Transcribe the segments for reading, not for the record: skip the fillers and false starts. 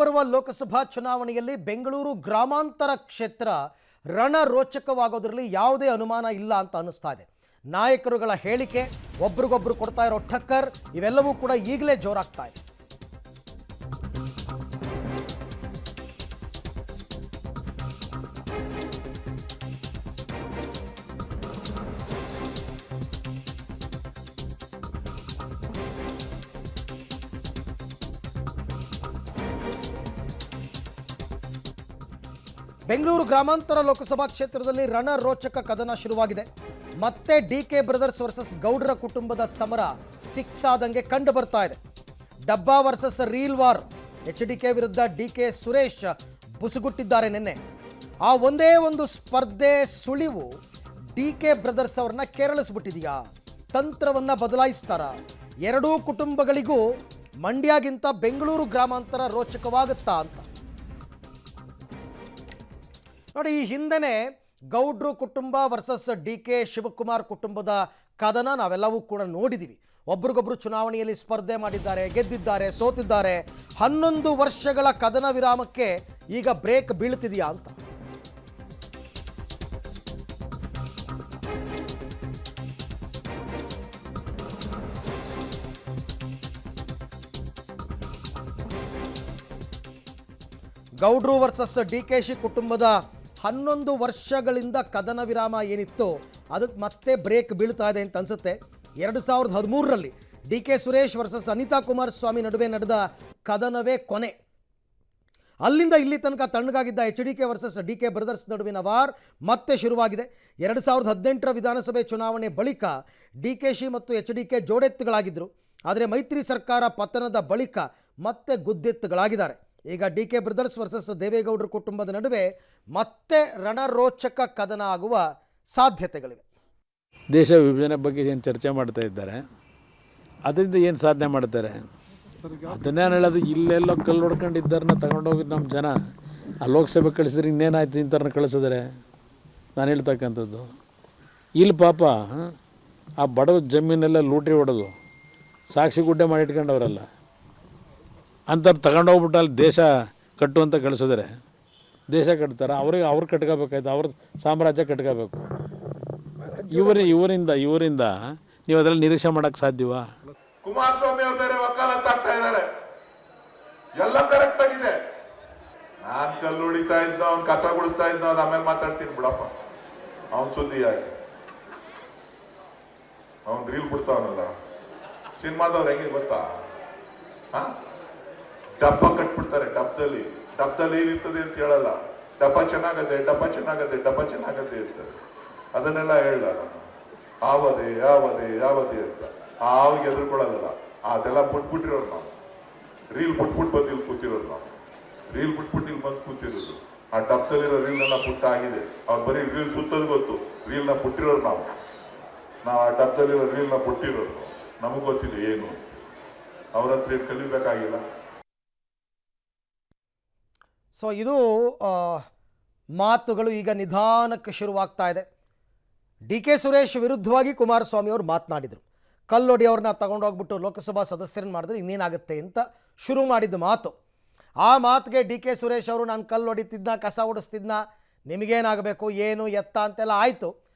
ಮುಂಬರುವ ಲೋಕಸಭಾ ಚುನಾವಣೆಯಲ್ಲಿ ಬೆಂಗಳೂರು ಗ್ರಾಮಾಂತರ ಕ್ಷೇತ್ರ ರಣರೋಚಕವಾಗೋದ್ರಲ್ಲಿ ಯಾವುದೇ ಅನುಮಾನ ಇಲ್ಲ ಅಂತ ಅನಿಸ್ತಾ ಇದೆ. ನಾಯಕರುಗಳ ಹೇಳಿಕೆ, ಒಬ್ರಿಗೊಬ್ರು ಕೊಡ್ತಾ ಇರೋ ಟಕ್ಕರ್ ಇವೆಲ್ಲವೂ ಕೂಡ ಈಗಲೇ ಜೋರಾಗ್ತಾ ಇದೆ. ಬೆಂಗಳೂರು ಗ್ರಾಮಾಂತರ ಲೋಕಸಭಾ ಕ್ಷೇತ್ರದಲ್ಲಿ ರಣರೋಚಕ ಕದನ ಶುರುವಾಗಿದೆ. ಮತ್ತೆ ಡಿಕೆ ಬ್ರದರ್ಸ್ ವರ್ಸಸ್ ಗೌಡ್ರ ಕುಟುಂಬದ ಸಮರ ಫಿಕ್ಸ್ ಆದಂಗೆ ಕಂಡು ಬರ್ತಾ ಇದೆ. ಡಬ್ಬಾ ವರ್ಸಸ್ ರೀಲ್ ವಾರ್. HDK ವಿರುದ್ಧ ಡಿಕೆ ಸುರೇಶ್ ಬುಸುಗುಟ್ಟಿದ್ದಾರೆ. ನಿನ್ನೆ ಆ ಒಂದೇ ಒಂದು ಸ್ಪರ್ಧೆ ಸುಳಿವು ಡಿಕೆ ಬ್ರದರ್ಸ್ ಅವರನ್ನ ಕೆರಳಿಸ್ಬಿಟ್ಟಿದೆಯಾ? ತಂತ್ರವನ್ನ ಬದಲಾಯಿಸ್ತಾರ? ಎರಡೂ ಕುಟುಂಬಗಳಿಗೂ ಮಂಡ್ಯಗಿಂತ ಬೆಂಗಳೂರು ಗ್ರಾಮಾಂತರ ರೋಚಕವಾಗುತ್ತಾ ಅಂತ ನೋಡಿ. ಈ ಹಿಂದೆನೇ ಗೌಡ್ರು ಕುಟುಂಬ ವರ್ಸಸ್ DK ಶಿವಕುಮಾರ್ ಕುಟುಂಬದ ಕದನ ನಾವೆಲ್ಲವೂ ಕೂಡ ನೋಡಿದ್ದೀವಿ. ಒಬ್ರಿಗೊಬ್ರು ಚುನಾವಣೆಯಲ್ಲಿ ಸ್ಪರ್ಧೆ ಮಾಡಿದ್ದಾರೆ, ಗೆದ್ದಿದ್ದಾರೆ, ಸೋತಿದ್ದಾರೆ. 11 ವರ್ಷಗಳ ಕದನ ವಿರಾಮಕ್ಕೆ ಈಗ ಬ್ರೇಕ್ ಬೀಳ್ತಿದೆಯಾ ಅಂತ. ಗೌಡ್ರು ವರ್ಸಸ್ DK ಕುಟುಂಬದ 11 ವರ್ಷಗಳಿಂದ ಕದನ ವಿರಾಮ ಏನಿತ್ತು ಅದಕ್ಕೆ ಮತ್ತೆ ಬ್ರೇಕ್ ಬೀಳ್ತಾ ಇದೆ ಅಂತ ಅನಿಸುತ್ತೆ. 2013ರಲ್ಲಿ DK ಸುರೇಶ್ ವರ್ಸಸ್ ಅನಿತಾ ಕುಮಾರಸ್ವಾಮಿ ನಡುವೆ ನಡೆದ ಕದನವೇ ಕೊನೆ. ಅಲ್ಲಿಂದ ಇಲ್ಲಿ ತನಕ ತಣ್ಣಗಾಗಿದ್ದ HDK ವರ್ಸಸ್ DK ಬ್ರದರ್ಸ್ ನಡುವಿನ ವಾರ್ ಮತ್ತೆ ಶುರುವಾಗಿದೆ. 2018ರ ವಿಧಾನಸಭೆ ಚುನಾವಣೆ ಬಳಿಕ DKಶಿ ಮತ್ತು HDK ಜೋಡೆತ್ತುಗಳಾಗಿದ್ದರು. ಆದರೆ ಮೈತ್ರಿ ಸರ್ಕಾರ ಪತನದ ಬಳಿಕ ಮತ್ತೆ ಗುದ್ದೆತ್ತುಗಳಾಗಿದ್ದಾರೆ. ಈಗ DK ಬ್ರದರ್ಸ್ ವರ್ಸಸ್ ದೇವೇಗೌಡರ ಕುಟುಂಬದ ನಡುವೆ ಮತ್ತೆ ರಣರೋಚಕ ಕದನ ಆಗುವ ಸಾಧ್ಯತೆಗಳಿವೆ. ದೇಶ ವಿಭಜನೆ ಬಗ್ಗೆ ಏನು ಚರ್ಚೆ ಮಾಡ್ತಾ ಇದ್ದಾರೆ, ಅದರಿಂದ ಏನು ಸಾಧನೆ ಮಾಡ್ತಾರೆ ಅದನ್ನೇ ಹೇಳೋದು. ಇಲ್ಲೆಲ್ಲೋ ಕಲ್ಲು ಹೊಡ್ಕೊಂಡಿದ್ದಾರನ್ನ ತಗೊಂಡೋಗಿ ನಮ್ಮ ಜನ ಆ ಲೋಕಸಭೆ ಕಳಿಸಿದ್ರೆ ಇನ್ನೇನಾಯ್ತು ಇಂಥವ್ರನ್ನ ಕಳಿಸಿದ್ರೆ ನಾನು ಹೇಳ್ತಕ್ಕಂಥದ್ದು. ಇಲ್ಲಿ ಪಾಪ ಆ ಬಡವ ಜಮೀನೆಲ್ಲ ಲೂಟಿ ಹೊಡೆದು ಸಾಕ್ಷಿ ಗುಡ್ಡೆ ಮಾಡಿ ಇಟ್ಕೊಂಡವರಲ್ಲ ಅಂಥವ್ರು ತಗೊಂಡೋಗ್ಬಿಟ್ಟು ಅಲ್ಲಿ ದೇಶ ಕಟ್ಟುವಂತ ಕಳಿಸಿದ್ರೆ ದೇಶ ಕಟ್ತಾರೆ. ಅವ್ರು ಕಟ್ಕೋಬೇಕಾಯ್ತು, ಅವ್ರ ಸಾಮ್ರಾಜ್ಯ ಕಟ್ಕೋಬೇಕು. ಇವರಿಂದ ನೀವು ಅದರಲ್ಲಿ ನಿರೀಕ್ಷೆ ಮಾಡೋಕ್ಕೆ ಸಾಧ್ಯವಾ? ಕುಮಾರಸ್ವಾಮಿ ಅವರು ಬೇರೆ ವಕಾಲತ್ ಆಗ್ತಾ ಇದ್ದಾರೆ, ಎಲ್ಲ ಕರೆಕ್ಟ್ ಆಗಿದೆ. ನಾನ್ ಕಲ್ಲು ಹೊಡಿತಾ ಇದ್ದ, ಅವ್ನು ಕಸ ಗುಡಿಸ್ತಾ ಇದ್ದ, ಅದು ಆಮೇಲೆ ಮಾತಾಡ್ತೀನಿ ಬಿಡಪ್ಪ. ಅವನ್ ಸುದ್ದಿ ಆಗಿ ಅವ್ನು ರೀಲ್ ಬಿಡ್ತಾವನಲ್ಲ ಸಿನಿಮಾದವ್ರು ಹೆಂಗೆ ಗೊತ್ತಾ? ಡಬ್ಬ ಕಟ್ಬಿಡ್ತಾರೆ. ಡಬ್ಬದಲ್ಲಿ ಏನಿರ್ತದೆ ಅಂತ ಹೇಳಲ್ಲ. ಡಬ್ಬ ಚೆನ್ನಾಗತ್ತೆ ಇರ್ತದೆ. ಅದನ್ನೆಲ್ಲ ಹೇಳ ಯಾವದೇ ಅಂತ ಆವಿಗೆ ಎದುರ್ಕೊಳ್ಳಲ್ಲ. ಅದೆಲ್ಲ ಬಿಟ್ಬಿಟ್ಟಿರೋರು ನಾವು. ರೀಲ್ ಬಿಟ್ಬಿಟ್ಟು ಬಂದು ಇಲ್ಲಿ ಕೂತಿರೋರು ನಾವು. ರೀಲ್ ಬಿಟ್ಬಿಟ್ಟು ಇಲ್ಲಿ ಬಂದು ಕೂತಿರೋದು. ಆ ಡಬ್ಬದಲ್ಲಿರೋ ರೀಲ್ನೆಲ್ಲ ಪುಟ್ಟ ಆಗಿದೆ. ಅವ್ರು ಬರೀ ರೀಲ್ ಸುತ್ತೋದು ಗೊತ್ತು, ರೀಲ್ನ ಬಿಟ್ಟಿರೋರು ನಾವು. ಆ ಡಬ್ಬದಲ್ಲಿರೋ ರೀಲ್ನ ಬಿಟ್ಟಿರೋರು ನಮಗೆ ಗೊತ್ತಿದೆ ಏನು. ಅವ್ರ ಹತ್ರ ಏನು ಕಲಿಬೇಕಾಗಿಲ್ಲ. ಸೊ ಇದು ಮಾತುಗಳು ಈಗ ನಿಧಾನಕ್ಕೆ ಶುರುವಾಗ್ತಾ ಇದೆ. DK ಸುರೇಶ್ ವಿರುದ್ಧವಾಗಿ ಕುಮಾರಸ್ವಾಮಿ ಅವರು ಮಾತನಾಡಿದರು. ಕಲ್ಲೊಡಿ ಅವ್ರನ್ನ ತಗೊಂಡೋಗ್ಬಿಟ್ಟು ಲೋಕಸಭಾ ಸದಸ್ಯರನ್ನು ಮಾಡಿದ್ರೆ ಇನ್ನೇನಾಗುತ್ತೆ ಅಂತ ಶುರು ಮಾಡಿದ್ದು ಮಾತು. ಆ ಮಾತಿಗೆ DK ಸುರೇಶ್ ಅವರು ನಾನು ಕಲ್ಲು ಹೊಡಿತಿದ್ದ, ಕಸ ಓಡಿಸ್ತಿದ್ನ, ನಿಮಗೇನಾಗಬೇಕು, ಏನು ಎತ್ತ ಅಂತೆಲ್ಲ ಆಯಿತು.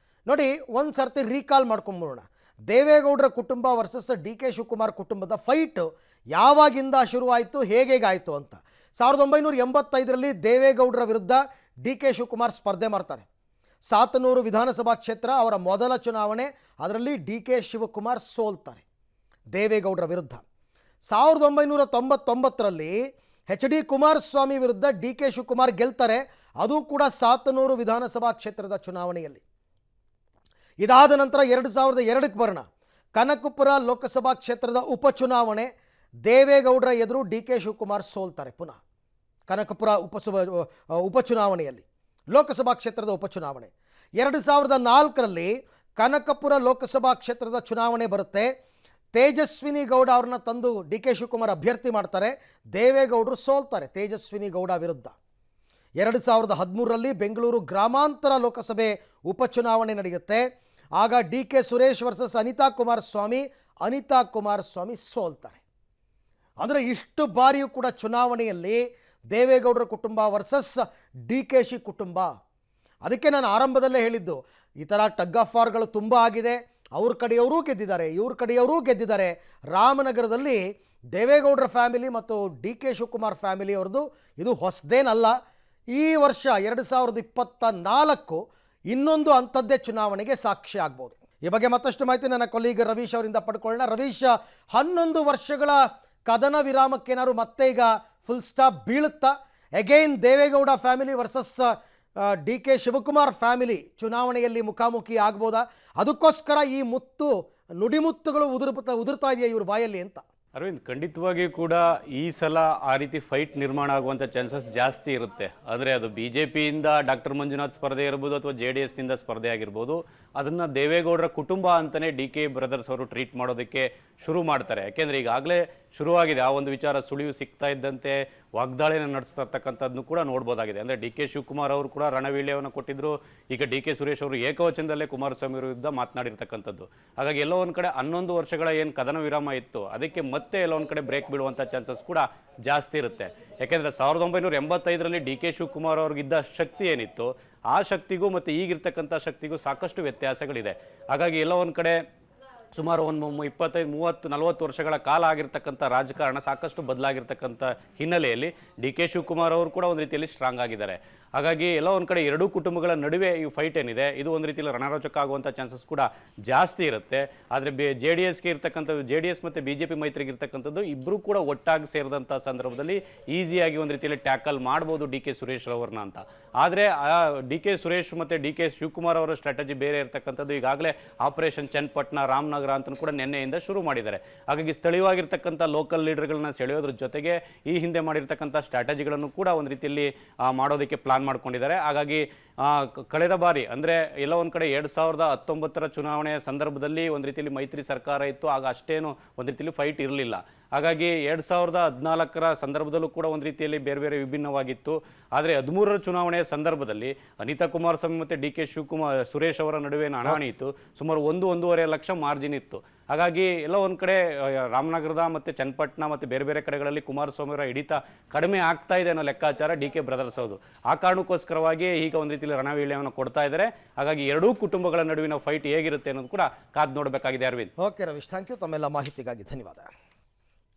ನೋಡಿ, ಒಂದು ಸರ್ತಿ ರೀಕಾಲ್ ಮಾಡ್ಕೊಂಬಿಡೋಣ. ದೇವೇಗೌಡರ ಕುಟುಂಬ ವರ್ಸಸ್ DK ಶಿವಕುಮಾರ್ ಕುಟುಂಬದ ಫೈಟ್ ಯಾವಾಗಿಂದ ಶುರುವಾಯಿತು, ಹೇಗಾಯಿತು ಅಂತ. 1985ರಲ್ಲಿ ದೇವೇಗೌಡರ ವಿರುದ್ಧ DK ಶಿವಕುಮಾರ್ ಸ್ಪರ್ಧೆ ಮಾಡ್ತಾರೆ. ಸಾತನೂರು ವಿಧಾನಸಭಾ ಕ್ಷೇತ್ರ ಅವರ ಮೊದಲ ಚುನಾವಣೆ. ಅದರಲ್ಲಿ DK ಶಿವಕುಮಾರ್ ಸೋಲ್ತಾರೆ ದೇವೇಗೌಡರ ವಿರುದ್ಧ. 1999ರಲ್ಲಿ HD ಕುಮಾರಸ್ವಾಮಿ ವಿರುದ್ಧ DK ಶಿವಕುಮಾರ್ ಗೆಲ್ತಾರೆ. ಅದು ಕೂಡ ಸಾತನೂರು ವಿಧಾನಸಭಾ ಕ್ಷೇತ್ರದ ಚುನಾವಣೆಯಲ್ಲಿ. ಇದಾದ ನಂತರ 2002ಕ್ಕೆ ಬರೋಣ. ಕನಕಪುರ ಲೋಕಸಭಾ ಕ್ಷೇತ್ರದ ಉಪಚುನಾವಣೆ. ದೇವೇಗೌಡರ ಎದುರು DK ಶಿವಕುಮಾರ್ ಸೋಲ್ತಾರೆ ಪುನಃ ಕನಕಪುರ ಉಪಚುನಾವಣೆಯಲ್ಲಿ, ಲೋಕಸಭಾ ಕ್ಷೇತ್ರದ ಉಪಚುನಾವಣೆ. 2004ರಲ್ಲಿ ಕನಕಪುರ ಲೋಕಸಭಾ ಕ್ಷೇತ್ರದ ಚುನಾವಣೆ ಬರುತ್ತೆ. ತೇಜಸ್ವಿನಿ ಗೌಡ ಅವ್ರನ್ನ ತಂದು DK ಶಿವಕುಮಾರ್ ಅಭ್ಯರ್ಥಿ ಮಾಡ್ತಾರೆ. ದೇವೇಗೌಡರು ಸೋಲ್ತಾರೆ ತೇಜಸ್ವಿನಿ ಗೌಡ ವಿರುದ್ಧ. 2013ರಲ್ಲಿ ಬೆಂಗಳೂರು ಗ್ರಾಮಾಂತರ ಲೋಕಸಭೆ ಉಪಚುನಾವಣೆ ನಡೆಯುತ್ತೆ. ಆಗ DK ಸುರೇಶ್ ವರ್ಸಸ್ ಅನಿತಾ ಕುಮಾರಸ್ವಾಮಿ ಸೋಲ್ತಾರೆ. ಅಂದರೆ ಇಷ್ಟು ಬಾರಿಯೂ ಕೂಡ ಚುನಾವಣೆಯಲ್ಲಿ ದೇವೇಗೌಡರ ಕುಟುಂಬ ವರ್ಸಸ್ ಡಿ ಕೆ ಶಿ ಕುಟುಂಬ. ಅದಕ್ಕೆ ನಾನು ಆರಂಭದಲ್ಲೇ ಹೇಳಿದ್ದು, ಈ ಥರ ಟಗ್ ಆಫ್ ವಾರ್ಗಳು ತುಂಬ ಆಗಿದೆ. ಅವ್ರ ಕಡೆಯವರೂ ಗೆದ್ದಿದ್ದಾರೆ, ಇವ್ರ ಕಡೆಯವರೂ ಗೆದ್ದಿದ್ದಾರೆ. ರಾಮನಗರದಲ್ಲಿ ದೇವೇಗೌಡರ ಫ್ಯಾಮಿಲಿ ಮತ್ತು ಡಿ ಕೆ ಶಿವಕುಮಾರ್ ಫ್ಯಾಮಿಲಿ ಅವ್ರದ್ದು ಇದು ಹೊಸದೇನಲ್ಲ. ಈ ವರ್ಷ 2024 ಇನ್ನೊಂದು ಅಂಥದ್ದೇ ಚುನಾವಣೆಗೆ ಸಾಕ್ಷಿ ಆಗ್ಬೋದು. ಈ ಬಗ್ಗೆ ಮತ್ತಷ್ಟು ಮಾಹಿತಿ ನನ್ನ ಕೊಲೀಗ್ ರವೀಶ್ ಅವರಿಂದ ಪಡ್ಕೊಳ್ಳೋಣ. ರವೀಶ್, 11 ವರ್ಷಗಳ ಕದನ ವಿರಾಮಕ್ಕೇನಾದ್ರು ಮತ್ತೆ ಈಗ ಫುಲ್ ಸ್ಟಾಪ್ ಬೀಳುತ್ತಾ? Again Deve Gowda family versus D K Shivakumar family ಚುನಾವಣೆಯಲ್ಲಿ ಮುಖಾಮುಖಿ ಆಗ್ಬೋದಾ? ಅದಕ್ಕೋಸ್ಕರ ಈ ನುಡಿಮುತ್ತುಗಳು ಉದುರ್ತಾ ಇದೆಯಾ ಇವ್ರ ಬಾಯಲ್ಲಿ ಅಂತ? ಅರವಿಂದ್, ಖಂಡಿತವಾಗಿಯೂ ಕೂಡ ಈ ಸಲ ಆ ರೀತಿ ಫೈಟ್ ನಿರ್ಮಾಣ ಆಗುವಂಥ ಚಾನ್ಸಸ್ ಜಾಸ್ತಿ ಇರುತ್ತೆ. ಅಂದರೆ ಅದು BJPಯಿಂದ ಡಾಕ್ಟರ್ ಮಂಜುನಾಥ್ ಸ್ಪರ್ಧೆ ಇರ್ಬೋದು ಅಥವಾ JDSನಿಂದ ಸ್ಪರ್ಧೆ ಆಗಿರ್ಬೋದು. ಅದನ್ನು ದೇವೇಗೌಡರ ಕುಟುಂಬ ಅಂತಲೇ DK ಬ್ರದರ್ಸ್ ಅವರು ಟ್ರೀಟ್ ಮಾಡೋದಕ್ಕೆ ಶುರು ಮಾಡ್ತಾರೆ. ಯಾಕೆಂದರೆ ಈಗಾಗಲೇ ಶುರುವಾಗಿದೆ ಆ ಒಂದು ವಿಚಾರ. ಸುಳಿವು ಸಿಗ್ತಾ ಇದ್ದಂತೆ ವಾಗ್ದಾಳಿನ ನಡೆಸ್ತಾ ಇರ್ತಕ್ಕಂಥದ್ದನ್ನು ಕೂಡ ನೋಡ್ಬೋದಾಗಿದೆ. ಅಂದರೆ DK ಶಿವಕುಮಾರ್ ಅವರು ಕೂಡ ರಣವೀಳ್ಯವನ್ನು ಕೊಟ್ಟಿದ್ರು. ಈಗ DK ಸುರೇಶ್ ಅವರು ಏಕವಚನದಲ್ಲೇ ಕುಮಾರಸ್ವಾಮಿ ವಿರುದ್ಧ ಮಾತನಾಡಿರ್ತಕ್ಕಂಥದ್ದು. ಹಾಗಾಗಿ ಎಲ್ಲೋ ಒಂದು ಕಡೆ 11 ವರ್ಷಗಳ ಏನು ಕದನ ವಿರಾಮ ಇತ್ತು ಅದಕ್ಕೆ ಮತ್ತೆ ಎಲ್ಲೋ ಒಂದು ಕಡೆ ಬ್ರೇಕ್ ಬೀಳುವಂಥ ಚಾನ್ಸಸ್ ಕೂಡ ಜಾಸ್ತಿ ಇರುತ್ತೆ. ಯಾಕೆಂದರೆ 1985ರಲ್ಲಿ DK ಶಿವಕುಮಾರ್ ಅವ್ರಿಗಿದ್ದ ಶಕ್ತಿ ಏನಿತ್ತು ಆ ಶಕ್ತಿಗೂ ಮತ್ತು ಈಗಿರ್ತಕ್ಕಂಥ ಶಕ್ತಿಗೂ ಸಾಕಷ್ಟು ವ್ಯತ್ಯಾಸಗಳಿದೆ. ಹಾಗಾಗಿ ಎಲ್ಲೋ ಒಂದು ಕಡೆ ಸುಮಾರು ಒಂದು 25, 30, 40 ವರ್ಷಗಳ ಕಾಲ ಆಗಿರ್ತಕ್ಕಂಥ ರಾಜಕಾರಣ ಸಾಕಷ್ಟು ಬದಲಾಗಿರ್ತಕ್ಕಂಥ ಹಿನ್ನೆಲೆಯಲ್ಲಿ DK ಶಿವಕುಮಾರ್ ಅವರು ಕೂಡ ಒಂದು ರೀತಿಯಲ್ಲಿ ಸ್ಟ್ರಾಂಗ್ ಆಗಿದ್ದಾರೆ. ಹಾಗಾಗಿ ಎಲ್ಲ ಒಂದು ಕಡೆ ಎರಡೂ ಕುಟುಂಬಗಳ ನಡುವೆ ಈ ಫೈಟ್ ಏನಿದೆ ಇದು ಒಂದು ರೀತಿಯಲ್ಲಿ ರಣರೋಚಕ ಆಗುವಂಥ ಚಾನ್ಸಸ್ ಕೂಡ ಜಾಸ್ತಿ ಇರುತ್ತೆ. ಆದರೆ JDSಗೆ ಇರ್ತಕ್ಕಂಥದ್ದು, JDS ಮತ್ತು BJP ಮೈತ್ರಿಗೆ ಇರ್ತಕ್ಕಂಥದ್ದು ಇಬ್ಬರು ಕೂಡ ಒಟ್ಟಾಗಿ ಸೇರಿದಂಥ ಸಂದರ್ಭದಲ್ಲಿ ಈಸಿಯಾಗಿ ಒಂದು ರೀತಿಯಲ್ಲಿ ಟ್ಯಾಕಲ್ ಮಾಡ್ಬೋದು DK ಸುರೇಶ್ ಅವರನ್ನ ಅಂತ. ಆದರೆ DK ಸುರೇಶ್ ಮತ್ತು DK ಶಿವಕುಮಾರ್ ಅವರ ಸ್ಟ್ರಾಟಜಿ ಬೇರೆ ಇರ್ತಕ್ಕಂಥದ್ದು. ಈಗಾಗಲೇ ಆಪರೇಷನ್ ಚನ್ನಪಟ್ಟಣ, ರಾಮನಗರ ಅಂತ ಕೂಡ ನಿನ್ನೆಯಿಂದ ಶುರು ಮಾಡಿದ್ದಾರೆ. ಹಾಗಾಗಿ ಸ್ಥಳೀಯವಾಗಿರ್ತಕ್ಕಂಥ ಲೋಕಲ್ ಲೀಡರ್ಗಳನ್ನ ಸೆಳೆಯೋದ್ರ ಜೊತೆಗೆ ಈ ಹಿಂದೆ ಮಾಡಿರ್ತಕ್ಕಂಥ ಸ್ಟ್ರಾಟಜಿಗಳನ್ನು ಕೂಡ ಒಂದು ರೀತಿಯಲ್ಲಿ ಮಾಡೋದಕ್ಕೆ ಪ್ಲಾನ್ ಮಾಡ್ಕೊಂಡಿದ್ದಾರೆ. ಹಾಗಾಗಿ ಕಳೆದ ಬಾರಿ ಅಂದರೆ ಎಲ್ಲ ಒಂದು ಕಡೆ 2019ರ ಚುನಾವಣೆಯ ಸಂದರ್ಭದಲ್ಲಿ ಒಂದು ರೀತಿಯಲ್ಲಿ ಮೈತ್ರಿ ಸರ್ಕಾರ ಇತ್ತು. ಆಗ ಅಷ್ಟೇನು ಒಂದು ರೀತಿಯಲ್ಲಿ ಫೈಟ್ ಇರಲಿಲ್ಲ. ಹಾಗಾಗಿ 2014ರ ಸಂದರ್ಭದಲ್ಲೂ ಕೂಡ ಒಂದು ರೀತಿಯಲ್ಲಿ ಬೇರೆ ಬೇರೆ ವಿಭಿನ್ನವಾಗಿತ್ತು. ಆದರೆ 13ರ ಚುನಾವಣೆಯ ಸಂದರ್ಭದಲ್ಲಿ ಅನಿತಾ ಕುಮಾರಸ್ವಾಮಿ ಮತ್ತು DK ಸುರೇಶ್ ಅವರ ನಡುವೆ ಹಣಾಹಣಿ ಇತ್ತು. ಸುಮಾರು 1-1.5 ಲಕ್ಷ ಮಾರ್ಜಿನ್ ಇತ್ತು. ಹಾಗಾಗಿ ಎಲ್ಲ ಒಂದು ಕಡೆ ರಾಮನಗರದ ಮತ್ತು ಚನ್ನಪಟ್ಟಣ ಮತ್ತು ಬೇರೆ ಬೇರೆ ಕಡೆಗಳಲ್ಲಿ ಕುಮಾರಸ್ವಾಮಿ ಅವರ ಹಿಡಿತ ಕಡಿಮೆ ಆಗ್ತಾ ಇದೆ ಅನ್ನೋ ಲೆಕ್ಕಾಚಾರ DK ಬ್ರದರ್ಸ್ ಹೌದು. ಆ ಕಾರಣಕ್ಕೋಸ್ಕರವಾಗಿ ಈಗ ಒಂದು ರೀತಿಯಲ್ಲಿ ರಣವೀಳ್ಯವನ್ನು ಕೊಡ್ತಾ ಇದ್ದಾರೆ. ಹಾಗಾಗಿ ಎರಡೂ ಕುಟುಂಬಗಳ ನಡುವಿನ ಫೈಟ್ ಹೇಗಿರುತ್ತೆ ಅನ್ನೋದು ಕೂಡ ಕಾದು ನೋಡಬೇಕಾಗಿದೆ. Arvind. Okay Ravish, thank you. ತಮ್ಮೆಲ್ಲ ಮಾಹಿತಿಗಾಗಿ ಧನ್ಯವಾದ.